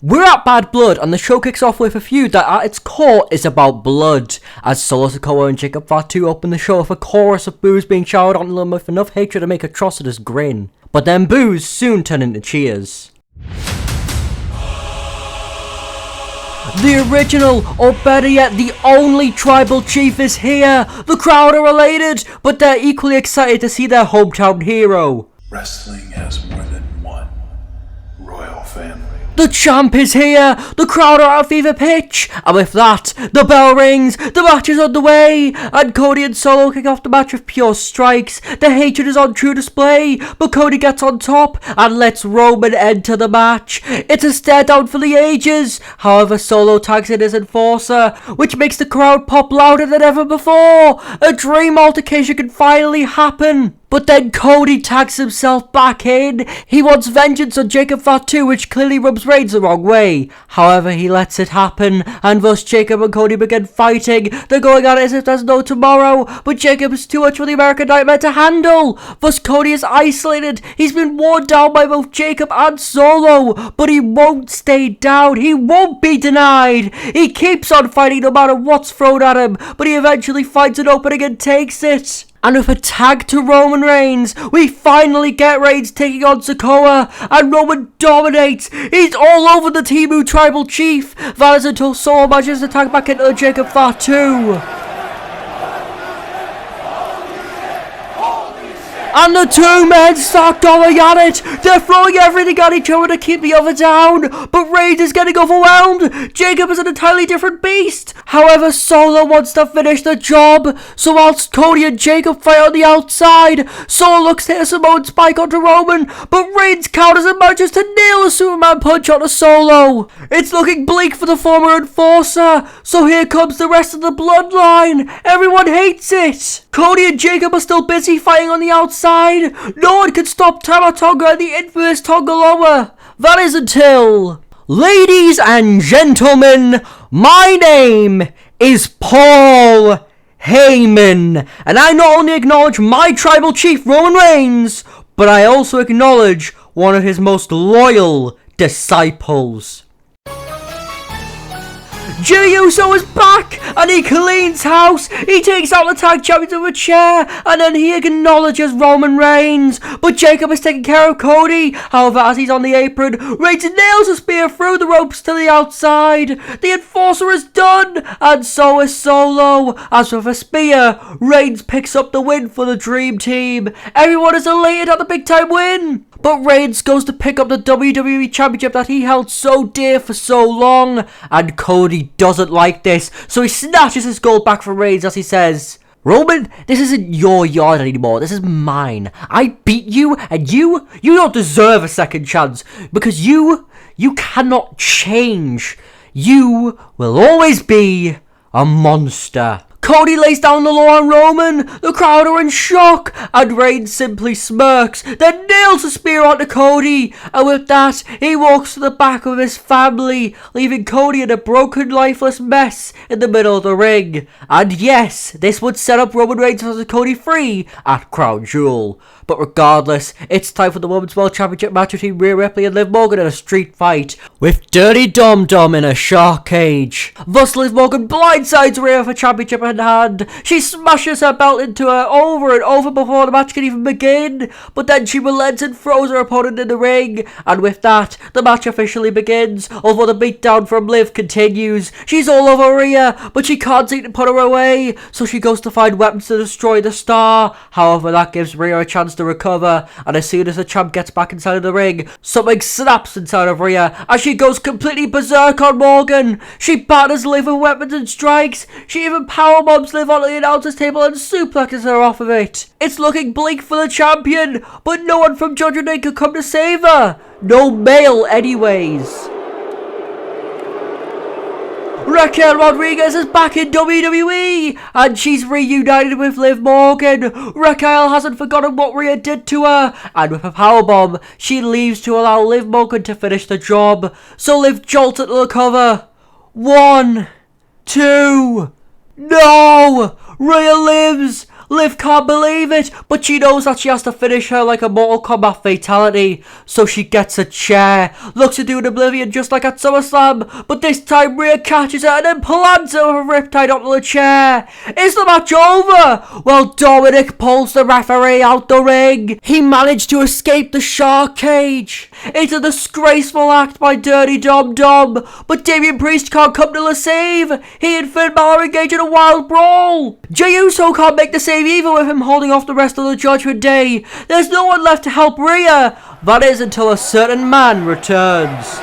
We're at Bad Blood, and the show kicks off with a feud that at its core is about blood, as Solo Sikoa and Jacob Fatu open the show with a chorus of boos being showered on them with enough hatred to make Atrocitus grin. But then boos soon turn into cheers. The original, or better yet, the only tribal chief is here! The crowd are elated, but they're equally excited to see their hometown hero. Wrestling has more than one royal family. The champ is here! The crowd are at a fever pitch! And with that, the bell rings, the match is underway! And Cody and Solo kick off the match with pure strikes. The hatred is on true display, but Cody gets on top and lets Roman enter the match. It's a stare down for the ages! However, Solo tags in his enforcer, which makes the crowd pop louder than ever before! A dream altercation can finally happen! But then Cody tags himself back in. He wants vengeance on Jacob Fatu, which clearly rubs Reigns the wrong way. However, he lets it happen, and thus Jacob and Cody begin fighting. They're going at it as if there's no tomorrow, but Jacob is too much for the American Nightmare to handle. Thus Cody is isolated. He's been worn down by both Jacob and Solo, but he won't stay down. He won't be denied. He keeps on fighting no matter what's thrown at him, but he eventually finds an opening and takes it. And with a tag to Roman Reigns, we finally get Reigns taking on Sikoa, and Roman dominates. He's all over the Timu Tribal Chief. That is until Solo manages to tag back into Jacob Fatu. And the two men start going at it. They're throwing everything at each other to keep the other down. But Reigns is getting overwhelmed. Jacob is an entirely different beast. However, Solo wants to finish the job. So whilst Cody and Jacob fight on the outside, Solo looks to hit a Samoan spike onto Roman. But Reigns counters and manages to nail a Superman punch onto Solo. It's looking bleak for the former enforcer. So here comes the rest of the bloodline. Everyone hates it. Cody and Jacob are still busy fighting on the outside. No one can stop Tama Tonga and the infamous Tonga Loa. That is until... Ladies and gentlemen, my name is Paul Heyman. And I not only acknowledge my tribal chief, Roman Reigns, but I also acknowledge one of his most loyal disciples. Jey Uso is back, and he cleans house. He takes out the tag champions with a chair, and then he acknowledges Roman Reigns. But Jacob is taking care of Cody. However, as he's on the apron, Reigns nails a spear through the ropes to the outside. The enforcer is done, and so is Solo. As with a spear, Reigns picks up the win for the Dream Team. Everyone is elated at the big time win. But Reigns goes to pick up the WWE Championship that he held so dear for so long. And Cody doesn't like this, so he snatches his gold back from Reigns as he says, Roman, this isn't your yard anymore, this is mine. I beat you, and you don't deserve a second chance, because you cannot change. You will always be a monster. Cody lays down the law on Roman. The crowd are in shock, and Reigns simply smirks, then nails a spear onto Cody, and with that, he walks to the back of his family, leaving Cody in a broken, lifeless mess in the middle of the ring. And yes, this would set up Roman Reigns versus Cody free at Crown Jewel. But regardless, it's time for the Women's World Championship match between Rhea Ripley and Liv Morgan in a street fight, with Dirty Dum Dum in a shark cage. Thus, Liv Morgan blindsides Rhea with a championship in hand. She smashes her belt into her over and over before the match can even begin, but then she relents and throws her opponent in the ring, and with that, the match officially begins, although the beatdown from Liv continues. She's all over Rhea, but she can't seem to put her away, so she goes to find weapons to destroy the star. However, that gives Rhea a chance to recover, and as soon as the champ gets back inside of the ring, something snaps inside of Rhea as she goes completely berserk on Morgan. She batters Liv with weapons and strikes. She even powerbombs Liv onto the announcer's table and suplexes her off of it. It's looking bleak for the champion, but no one from Judgment Day could come to save her. No male anyways. Raquel Rodriguez is back in WWE, and she's reunited with Liv Morgan. Raquel hasn't forgotten what Rhea did to her, and with a powerbomb, she leaves to allow Liv Morgan to finish the job. So Liv jolts into the cover. 1, 2... No! Rhea lives! Liv can't believe it, but she knows that she has to finish her like a Mortal Kombat fatality. So she gets a chair, looks to do an Oblivion just like at SummerSlam, but this time Rhea catches her and then plants her with a riptide onto the chair. Is the match over? Well, Dominic pulls the referee out the ring. He managed to escape the shark cage. It's a disgraceful act by Dirty Dom Dom, but Damian Priest can't come to the save. He and Finn Balor engage in a wild brawl. Jey Uso can't make the save either with him holding off the rest of the Judgment Day. There's no one left to help Rhea. That is until a certain man returns.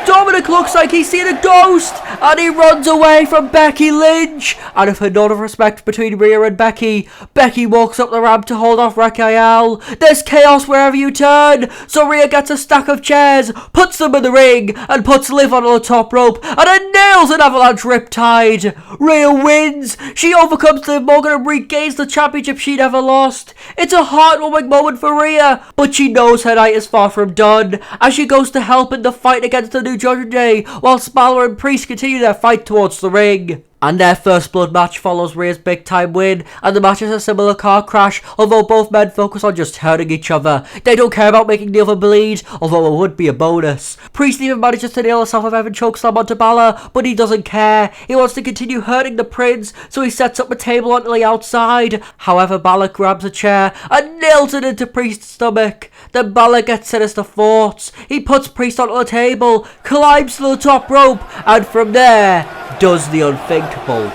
Dominic looks like he's seen a ghost, and he runs away from Becky Lynch. And with a nod of respect between Rhea and Becky, Becky walks up the ramp to hold off Raquel. There's chaos wherever you turn, so Rhea gets a stack of chairs, puts them in the ring, and puts Liv onto the top rope, and then nails an avalanche riptide. Rhea wins. She overcomes Liv Morgan and regains the championship she never lost. It's a heartwarming moment for Rhea, but she knows her night is far from done, as she goes to help in the fight against the new Judgment Day, while Balor and Priest continue their fight towards the ring. And their first blood match follows Rhea's big time win, and the match is a similar car crash, although both men focus on just hurting each other. They don't care about making the other bleed, although it would be a bonus. Priest even manages to nail a South of Heaven chokeslam onto Balor, but he doesn't care. He wants to continue hurting the Prince, so he sets up a table onto the outside. However, Balor grabs a chair and nails it into Priest's stomach. Then Balor gets sinister thoughts. He puts Priest onto the table, climbs to the top rope, and from there, does the unthinkable.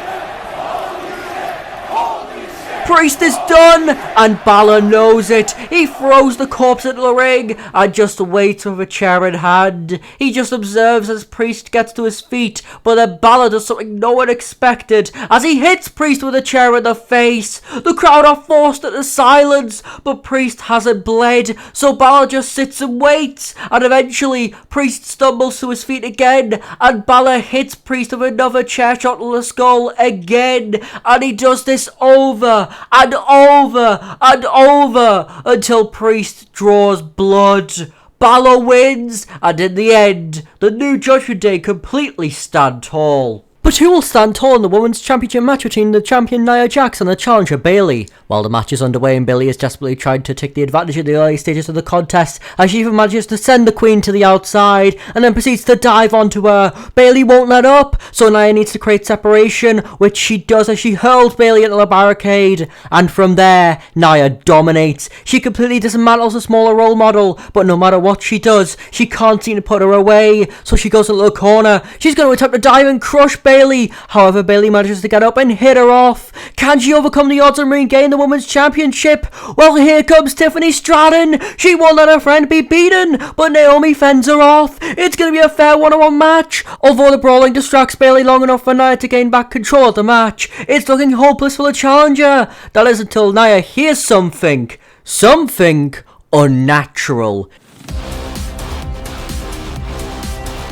Priest is done, and Balor knows it. He throws the corpse into the ring and just waits with a chair in hand. He just observes as Priest gets to his feet, but then Balor does something no one expected as he hits Priest with a chair in the face. The crowd are forced into silence, but Priest hasn't bled, so Balor just sits and waits, and eventually Priest stumbles to his feet again, and Balor hits Priest with another chair shot to the skull again, and he does this over and over and over until Priest draws blood. Balor wins, and in the end, the new Judgment Day completely stand tall. But who will stand tall in the Women's Championship match between the champion Nia Jax and the challenger Bayley? While the match is underway and Bayley is desperately trying to take the advantage in the early stages of the contest, as she even manages to send the Queen to the outside and then proceeds to dive onto her. Bayley won't let up, so Nia needs to create separation, which she does as she hurls Bayley into the barricade. And from there, Nia dominates. She completely dismantles a smaller role model, but no matter what she does, she can't seem to put her away, so she goes into the corner. She's going to attempt to dive and crush Bayley. However, Bayley manages to get up and hit her off. Can she overcome the odds and regain the Women's Championship? Well, here comes Tiffany Stratton. She won't let her friend be beaten, but Naomi fends her off. It's going to be a fair one-on-one match. Although the brawling distracts Bayley long enough for Nia to gain back control of the match, it's looking hopeless for the challenger. That is until Nia hears something unnatural.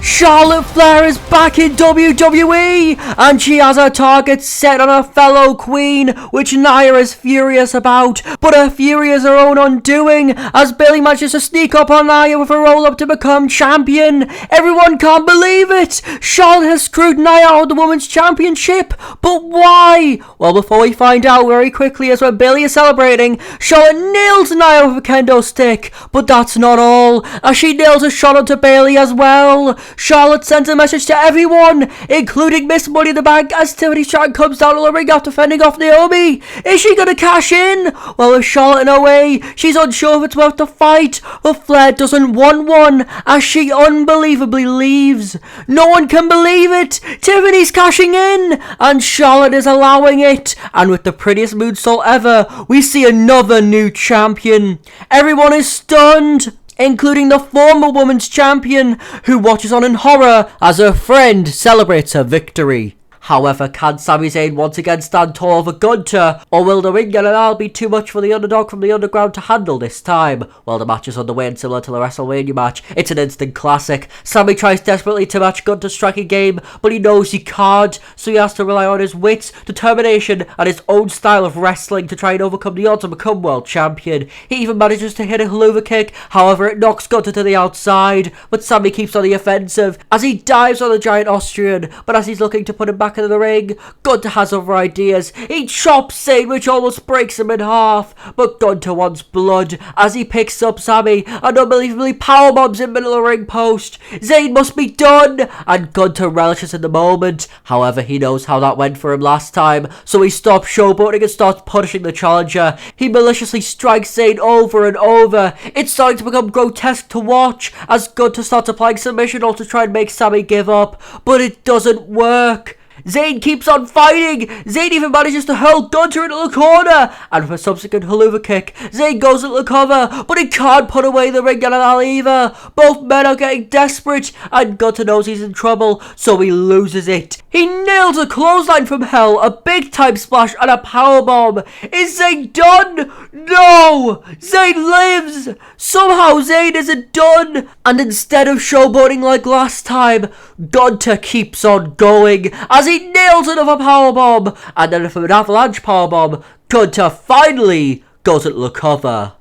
Charlotte Flair is back in WWE, and she has her target set on her fellow queen, which Nia is furious about, but her fury is her own undoing, as Bayley manages to sneak up on Nia with a roll-up to become champion. Everyone can't believe it! Charlotte has screwed Nia out of the Women's Championship, but why? Well, before we find out very quickly, as when Bayley is celebrating, Charlotte nails Nia with a kendo stick, but that's not all, as she nails a shot onto Bayley as well. Charlotte sends a message to everyone, including Miss Money in the Bank, as Tiffany Stratton comes down to the ring after fending off Naomi. Is she going to cash in? Well, with Charlotte in her way, she's unsure if it's worth the fight, but Flair doesn't want one, as she unbelievably leaves. No one can believe it. Tiffany's cashing in, and Charlotte is allowing it. And with the prettiest moonsault ever, we see another new champion. Everyone is stunned, including the former women's champion, who watches on in horror as her friend celebrates her victory. However, can Sami Zayn once again stand tall for Gunter, or will the ring general be too much for the underdog from the underground to handle this time? Well, the match is underway and similar to the WrestleMania match. It's an instant classic. Sami tries desperately to match Gunter's striking game, but he knows he can't, so he has to rely on his wits, determination, and his own style of wrestling to try and overcome the odds and become world champion. He even manages to hit a haluva kick, however it knocks Gunter to the outside, but Sami keeps on the offensive as he dives on the giant Austrian, but as he's looking to put him back back into the ring. Gunter has other ideas. He chops Zayn, which almost breaks him in half. But Gunter wants blood as he picks up Sami and unbelievably powerbombs him middle of the ring post. Zayn must be done, and Gunter relishes in the moment. However, he knows how that went for him last time, so he stops showboating and starts punishing the challenger. He maliciously strikes Zayn over and over. It's starting to become grotesque to watch as Gunter starts applying submission to try and make Sami give up, but it doesn't work. Zayn keeps on fighting. Zayn even manages to hurl Gunter into the corner, and with a subsequent haluva kick, Zayn goes into the cover, but he can't put away the ring general either. Both men are getting desperate, and Gunter knows he's in trouble, so he loses it. He nails a clothesline from hell, a big time splash, and a powerbomb. Is Zayn done? No! Zayn lives! Somehow Zayn isn't done, and instead of showboating like last time, Gunter keeps on going as he nails another powerbomb, and then from an avalanche powerbomb, Gunter finally goes into the cover.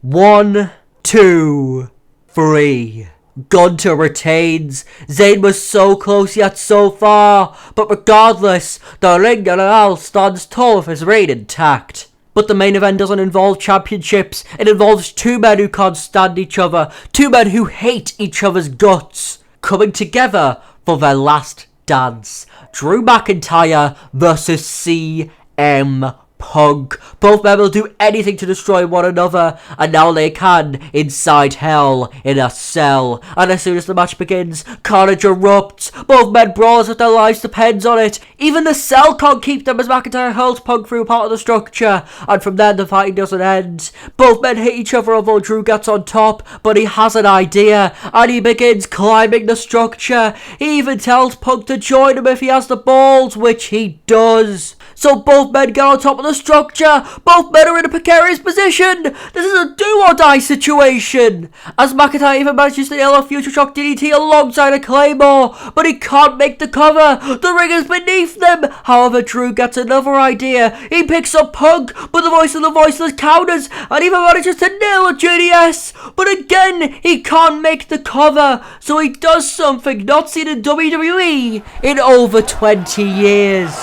1, 2, 3. Gunter retains. Zayn was so close yet so far, but regardless, the ring general stands tall with his reign intact. But the main event doesn't involve championships. It involves two men who can't stand each other, two men who hate each other's guts, coming together for their last dance. Drew McIntyre versus CM Punk. Both men will do anything to destroy one another, and now they can inside hell in a cell. And as soon as the match begins, carnage erupts. Both men brawl as if their lives depends on it. Even the cell can't keep them as McIntyre hurls Punk through part of the structure, and from then the fighting doesn't end. Both men hit each other although Drew gets on top, but he has an idea, and he begins climbing the structure. He even tells Punk to join him if he has the balls, which he does. So both men get on top of the structure. Both men are in a precarious position. This is a do-or-die situation, as McIntyre even manages to nail a Future Shock DDT alongside a Claymore, but he can't make the cover. The ring is beneath them. However, Drew gets another idea. He picks up Punk, but the voice of the voiceless counters, and even manages to nail a JDS. But again, he can't make the cover, so he does something not seen in WWE in over 20 years.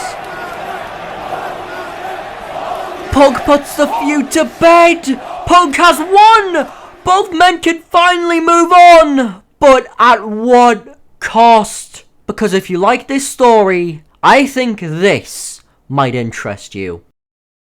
Punk puts the feud to bed. Punk has won. Both men can finally move on, but at what cost? Because if you like this story, I think this might interest you.